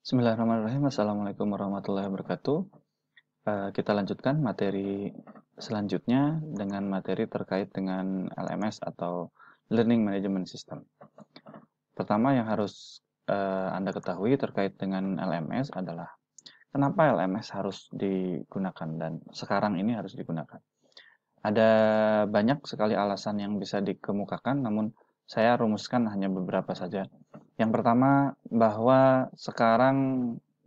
Bismillahirrahmanirrahim. Assalamualaikum warahmatullahi wabarakatuh. Kita lanjutkan materi selanjutnya dengan materi terkait dengan LMS atau Learning Management System. Pertama yang harus Anda ketahui terkait dengan LMS adalah kenapa LMS harus digunakan dan sekarang ini harus digunakan. Ada banyak sekali alasan yang bisa dikemukakan, namun saya rumuskan hanya beberapa saja. Yang pertama, bahwa sekarang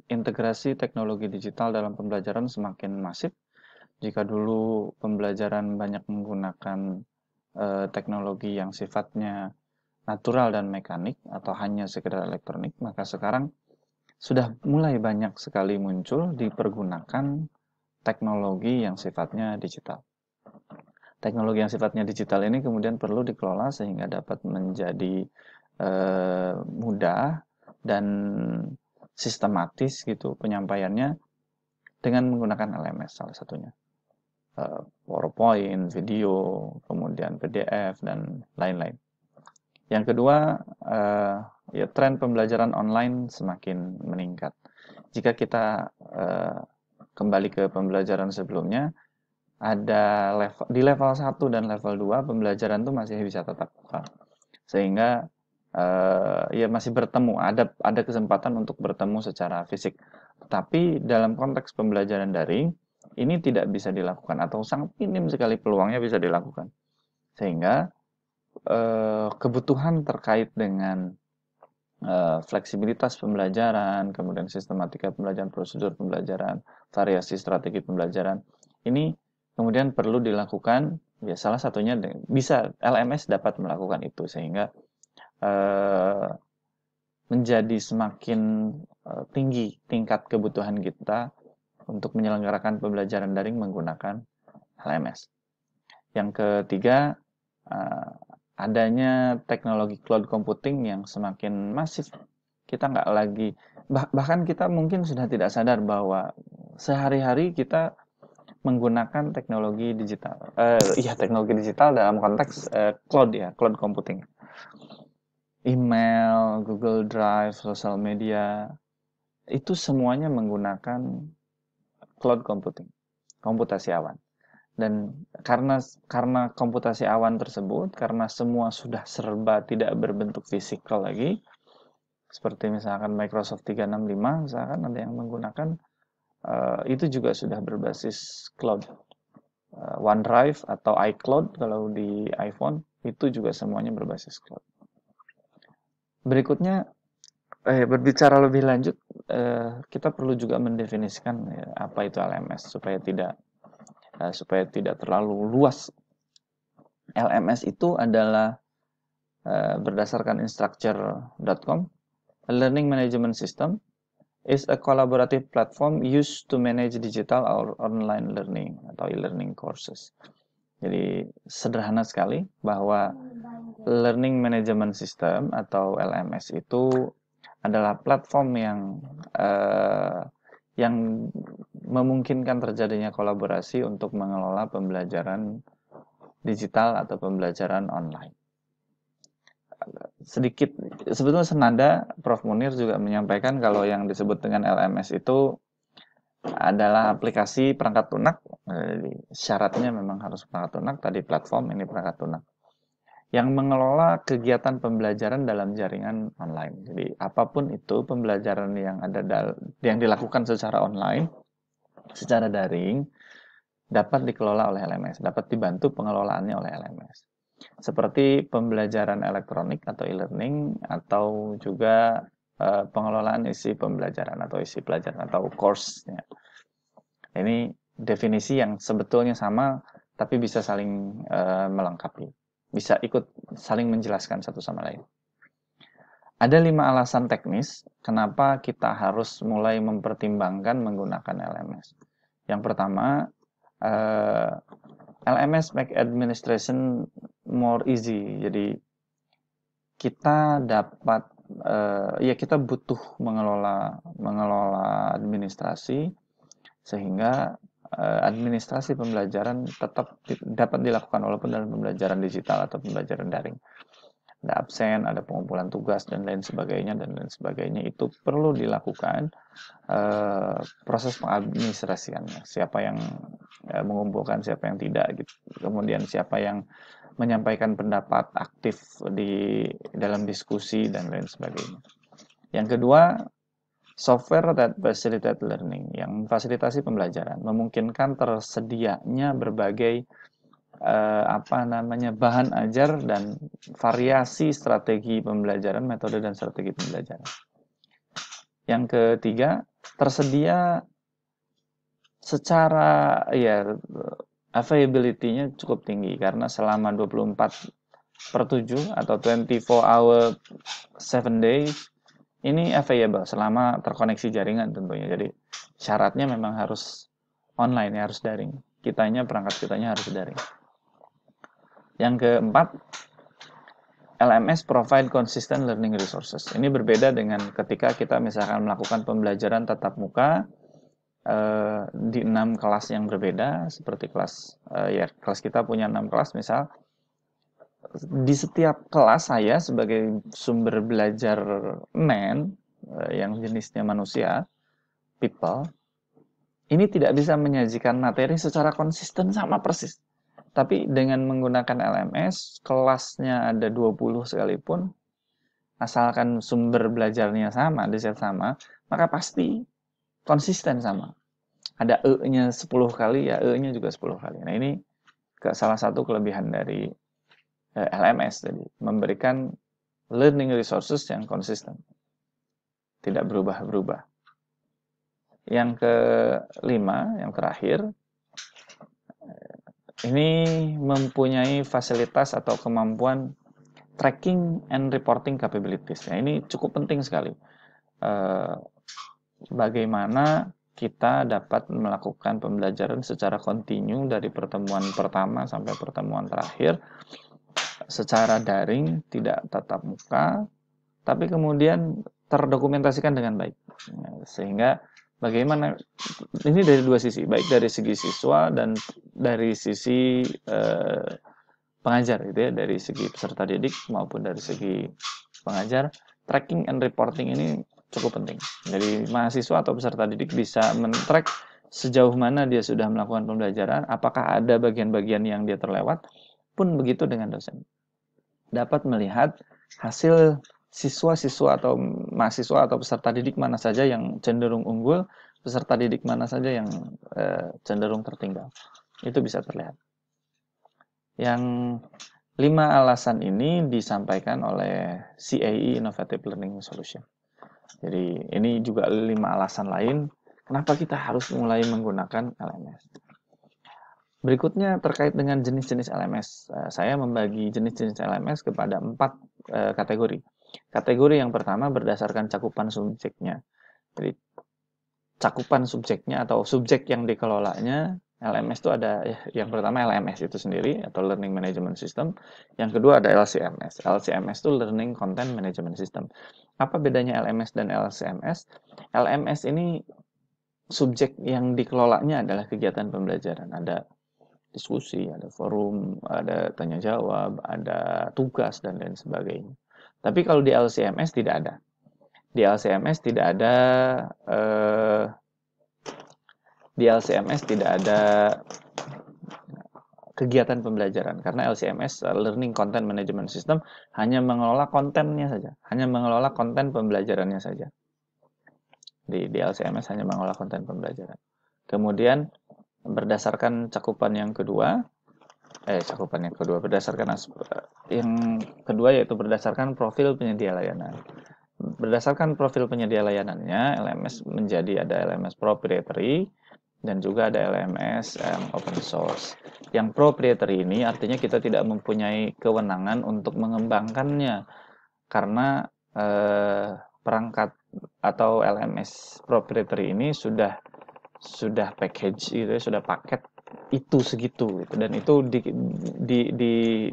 integrasi teknologi digital dalam pembelajaran semakin masif. Jika dulu pembelajaran banyak menggunakan teknologi yang sifatnya natural dan mekanik atau hanya sekedar elektronik, maka sekarang sudah mulai banyak sekali muncul dipergunakan teknologi yang sifatnya digital. Teknologi yang sifatnya digital ini kemudian perlu dikelola sehingga dapat menjadi mudah dan sistematis gitu penyampaiannya dengan menggunakan LMS salah satunya. PowerPoint, video, kemudian PDF dan lain-lain. Yang kedua, ya tren pembelajaran online semakin meningkat. Jika kita kembali ke pembelajaran sebelumnya, ada di level 1 dan level 2 pembelajaran itu masih bisa tatap muka. Sehingga ya masih bertemu, ada kesempatan untuk bertemu secara fisik. Tetapi dalam konteks pembelajaran daring, ini tidak bisa dilakukan atau sangat minim sekali peluangnya bisa dilakukan. Sehingga kebutuhan terkait dengan fleksibilitas pembelajaran, kemudian sistematika pembelajaran, prosedur pembelajaran, variasi strategi pembelajaran, ini kemudian perlu dilakukan, ya salah satunya bisa LMS dapat melakukan itu sehingga menjadi semakin tinggi tingkat kebutuhan kita untuk menyelenggarakan pembelajaran daring menggunakan LMS. Yang ketiga, adanya teknologi cloud computing yang semakin masif. Kita nggak lagi, bahkan kita mungkin sudah tidak sadar bahwa sehari-hari kita menggunakan teknologi digital. Teknologi digital dalam konteks cloud ya, cloud computing. Email, Google Drive, sosial media, itu semuanya menggunakan cloud computing, komputasi awan. Dan karena komputasi awan tersebut, karena semua sudah serba tidak berbentuk fisikal lagi, seperti misalkan Microsoft 365, misalkan ada yang menggunakan, itu juga sudah berbasis cloud. OneDrive atau iCloud kalau di iPhone, itu juga semuanya berbasis cloud. Berikutnya, berbicara lebih lanjut, kita perlu juga mendefinisikan apa itu LMS supaya tidak terlalu luas. LMS itu adalah berdasarkan instructure.com, a learning management system is a collaborative platform used to manage digital or online learning atau e-learning courses. Jadi sederhana sekali bahwa learning management system atau LMS itu adalah platform yang memungkinkan terjadinya kolaborasi untuk mengelola pembelajaran digital atau pembelajaran online. Sedikit sebetulnya senada, Prof. Munir juga menyampaikan kalau yang disebut dengan LMS itu adalah aplikasi perangkat lunak. Jadi syaratnya memang harus perangkat lunak, tadi platform, ini perangkat lunak yang mengelola kegiatan pembelajaran dalam jaringan online. Jadi apapun itu pembelajaran yang dilakukan secara online, secara daring, dapat dikelola oleh LMS, dapat dibantu pengelolaannya oleh LMS. Seperti pembelajaran elektronik atau e-learning, atau juga pengelolaan isi pembelajaran atau isi pelajaran atau course-nya. Ini definisi yang sebetulnya sama, tapi bisa saling melengkapi. Bisa ikut saling menjelaskan satu sama lain. Ada 5 alasan teknis kenapa kita harus mulai mempertimbangkan menggunakan LMS. Yang pertama, LMS make administration more easy. Jadi kita dapat kita butuh mengelola administrasi sehingga administrasi pembelajaran tetap dapat dilakukan walaupun dalam pembelajaran digital atau pembelajaran daring. ada absen, ada pengumpulan tugas dan lain sebagainya itu perlu dilakukan proses pengadministrasiannya. Siapa yang mengumpulkan, siapa yang tidak gitu. Kemudian siapa yang menyampaikan pendapat aktif di dalam diskusi dan lain sebagainya. Yang kedua, software that facilitate learning, yang memfasilitasi pembelajaran, memungkinkan tersedianya berbagai bahan ajar dan variasi strategi pembelajaran, metode dan strategi pembelajaran. Yang ketiga, tersedia secara availability-nya cukup tinggi karena selama 24/7 atau 24 hour 7 days ini available selama terkoneksi jaringan tentunya. Jadi syaratnya memang harus online, ya, harus daring. Perangkat kitanya harus daring. Yang keempat, LMS provide consistent learning resources. Ini berbeda dengan ketika kita misalkan melakukan pembelajaran tatap muka di 6 kelas yang berbeda, seperti kelas kita punya 6 kelas misal. Di setiap kelas saya sebagai sumber belajar yang jenisnya manusia, people, ini tidak bisa menyajikan materi secara konsisten sama persis. Tapi dengan menggunakan LMS, kelasnya ada 20 sekalipun, asalkan sumber belajarnya sama, desain sama, maka pasti konsisten sama. Ada E-nya 10 kali, ya E-nya juga 10 kali. Nah, ini salah satu kelebihan dari LMS tadi, memberikan learning resources yang konsisten, tidak berubah-berubah. Yang kelima, yang terakhir, ini mempunyai fasilitas atau kemampuan tracking and reporting capabilities. Nah, ini cukup penting sekali. Bagaimana kita dapat melakukan pembelajaran secara kontinu dari pertemuan pertama sampai pertemuan terakhir secara daring, tidak tatap muka, tapi kemudian terdokumentasikan dengan baik. Sehingga bagaimana ini dari dua sisi, baik dari segi siswa dan dari sisi pengajar gitu ya, dari segi peserta didik maupun dari segi pengajar, tracking and reporting ini cukup penting. Jadi mahasiswa atau peserta didik bisa men-track sejauh mana dia sudah melakukan pembelajaran, apakah ada bagian-bagian yang dia terlewat, pun begitu dengan dosen. Dapat melihat hasil siswa-siswa atau mahasiswa atau peserta didik mana saja yang cenderung unggul, peserta didik mana saja yang cenderung tertinggal. Itu bisa terlihat. Yang 5 alasan ini disampaikan oleh CAE Innovative Learning Solution. Jadi ini juga 5 alasan lain kenapa kita harus mulai menggunakan LMS. Berikutnya terkait dengan jenis-jenis LMS. Saya membagi jenis-jenis LMS kepada 4 kategori. Kategori yang pertama berdasarkan cakupan subjeknya. Jadi cakupan subjeknya atau subjek yang dikelolanya, LMS itu ada, yang pertama LMS itu sendiri atau Learning Management System. Yang kedua ada LCMS. LCMS itu Learning Content Management System. Apa bedanya LMS dan LCMS? LMS ini subjek yang dikelolanya adalah kegiatan pembelajaran. Ada diskusi, ada forum, ada tanya jawab, ada tugas dan lain sebagainya. Tapi kalau di LCMS tidak ada. Di LCMS tidak ada kegiatan pembelajaran karena LCMS Learning Content Management System hanya mengelola kontennya saja, hanya mengelola konten pembelajarannya saja. Di LCMS hanya mengelola konten pembelajaran. Kemudian berdasarkan cakupan yang kedua yaitu berdasarkan profil penyedia layanan. Berdasarkan profil penyedia layanannya, LMS menjadi ada LMS proprietary dan juga ada LMS open source. Yang proprietary ini artinya kita tidak mempunyai kewenangan untuk mengembangkannya karena perangkat atau LMS proprietary ini sudah package gitu ya, sudah paket itu segitu gitu. Dan itu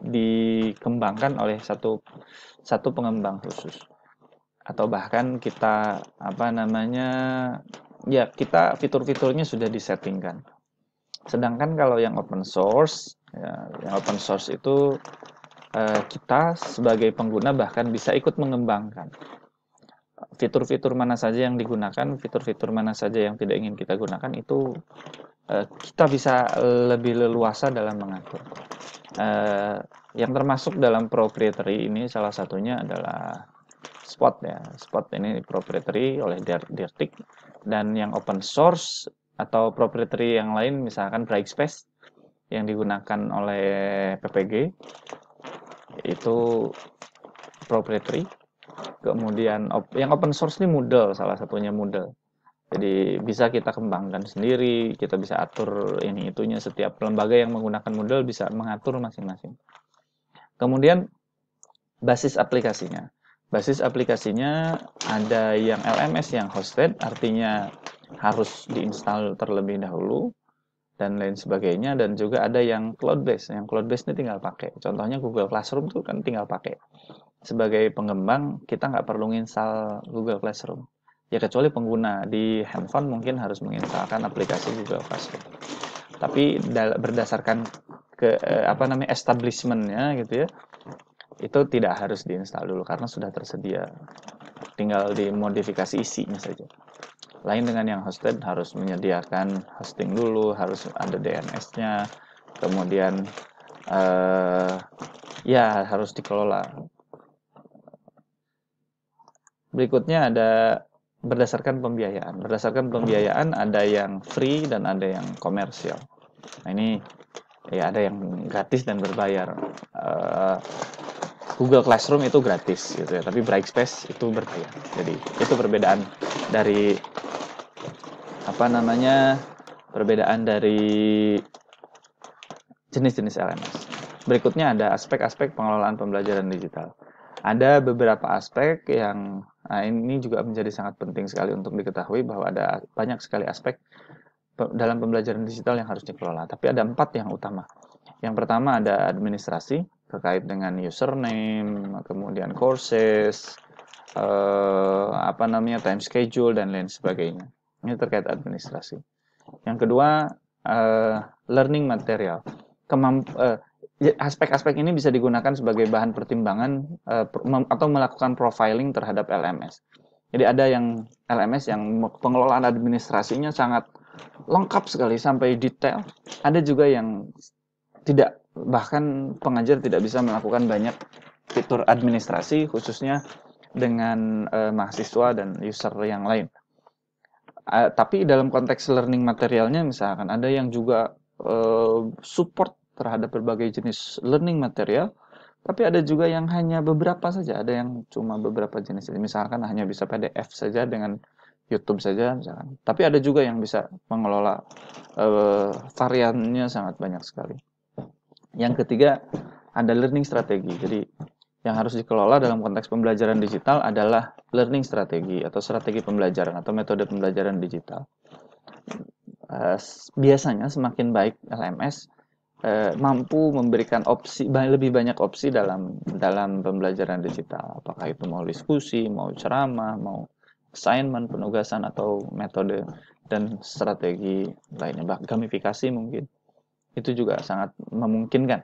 dikembangkan oleh satu pengembang khusus. Atau bahkan kita kita fitur-fiturnya sudah disettingkan. Sedangkan kalau yang open source itu kita sebagai pengguna bahkan bisa ikut mengembangkan fitur-fitur mana saja yang digunakan, fitur-fitur mana saja yang tidak ingin kita gunakan, itu kita bisa lebih leluasa dalam mengatur. Yang termasuk dalam proprietary ini salah satunya adalah Spot ya. Spot ini proprietary oleh Dirtic, dan yang open source atau proprietary yang lain misalkan Brightspace yang digunakan oleh PPG itu proprietary. Kemudian yang open source ini Moodle, salah satunya Moodle. Jadi bisa kita kembangkan sendiri, kita bisa atur ini itunya, setiap lembaga yang menggunakan Moodle bisa mengatur masing-masing. Kemudian basis aplikasinya. Basis aplikasinya ada yang LMS yang hosted, artinya harus diinstal terlebih dahulu dan lain sebagainya, dan juga ada yang cloud based. Yang cloud based ini tinggal pakai. Contohnya Google Classroom tuh kan tinggal pakai. Sebagai pengembang kita nggak perlu install Google Classroom. Ya kecuali pengguna di handphone mungkin harus menginstalkan aplikasi Google Classroom. Tapi berdasarkan ke establishment-nya gitu ya, itu tidak harus diinstal dulu karena sudah tersedia. Tinggal dimodifikasi isinya saja. Lain dengan yang hosted, harus menyediakan hosting dulu, harus ada DNS-nya, kemudian ya harus dikelola. Berikutnya ada berdasarkan pembiayaan. Berdasarkan pembiayaan ada yang free dan ada yang komersial. Nah ini ya ada yang gratis dan berbayar. Google Classroom itu gratis gitu ya, tapi Brightspace itu berbayar. Jadi itu perbedaan dari perbedaan dari jenis-jenis LMS. Berikutnya ada aspek-aspek pengelolaan pembelajaran digital. Ada beberapa aspek yang ini juga menjadi sangat penting sekali untuk diketahui, bahwa ada banyak sekali aspek dalam pembelajaran digital yang harus dikelola. Tapi ada 4 yang utama. Yang pertama ada administrasi terkait dengan username, kemudian courses, time schedule dan lain sebagainya. Ini terkait administrasi. Yang kedua learning material. Aspek-aspek ini bisa digunakan sebagai bahan pertimbangan atau melakukan profiling terhadap LMS. Jadi ada yang LMS yang pengelolaan administrasinya sangat lengkap sekali sampai detail. Ada juga yang tidak, bahkan pengajar tidak bisa melakukan banyak fitur administrasi khususnya dengan mahasiswa dan user yang lain. Tapi dalam konteks learning materialnya misalkan ada yang juga support terhadap berbagai jenis learning material, tapi ada juga yang hanya beberapa saja, ada yang cuma beberapa jenis, misalkan hanya bisa PDF saja dengan YouTube saja misalkan. Tapi ada juga yang bisa mengelola variannya sangat banyak sekali. Yang ketiga ada learning strategi. Jadi yang harus dikelola dalam konteks pembelajaran digital adalah learning strategi atau strategi pembelajaran atau metode pembelajaran digital. Biasanya semakin baik LMS mampu memberikan opsi, lebih banyak opsi dalam pembelajaran digital. Apakah itu mau diskusi, mau ceramah, mau assignment, penugasan, atau metode dan strategi lainnya. Bahkan gamifikasi mungkin. Itu juga sangat memungkinkan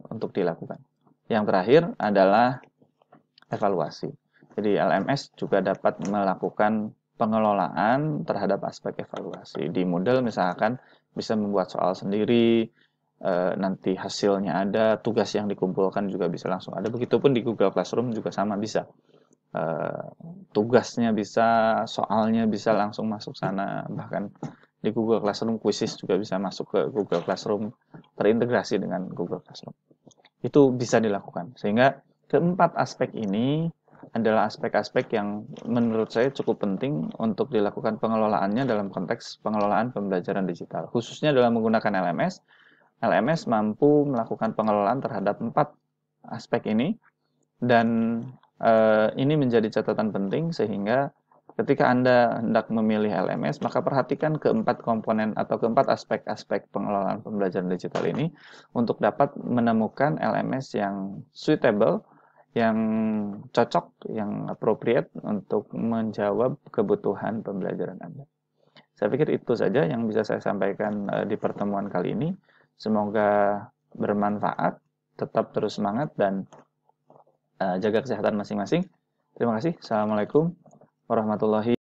untuk dilakukan. Yang terakhir adalah evaluasi. Jadi LMS juga dapat melakukan pengelolaan terhadap aspek evaluasi. Di Moodle misalkan bisa membuat soal sendiri, nanti hasilnya ada, tugas yang dikumpulkan juga bisa langsung ada. Begitupun di Google Classroom juga sama, bisa. Tugasnya bisa, soalnya bisa langsung masuk sana, bahkan di Google Classroom quizzes juga bisa masuk ke Google Classroom, terintegrasi dengan Google Classroom. Itu bisa dilakukan. Sehingga keempat aspek ini adalah aspek-aspek yang menurut saya cukup penting untuk dilakukan pengelolaannya dalam konteks pengelolaan pembelajaran digital. Khususnya dalam menggunakan LMS, LMS mampu melakukan pengelolaan terhadap 4 aspek ini, dan ini menjadi catatan penting sehingga ketika Anda hendak memilih LMS, maka perhatikan keempat komponen atau keempat aspek-aspek pengelolaan pembelajaran digital ini untuk dapat menemukan LMS yang suitable, yang cocok, yang appropriate untuk menjawab kebutuhan pembelajaran Anda. Saya pikir itu saja yang bisa saya sampaikan di pertemuan kali ini. Semoga bermanfaat tetap terus semangat dan jaga kesehatan masing-masing. Terima kasih. Assalamualaikum warahmatullahi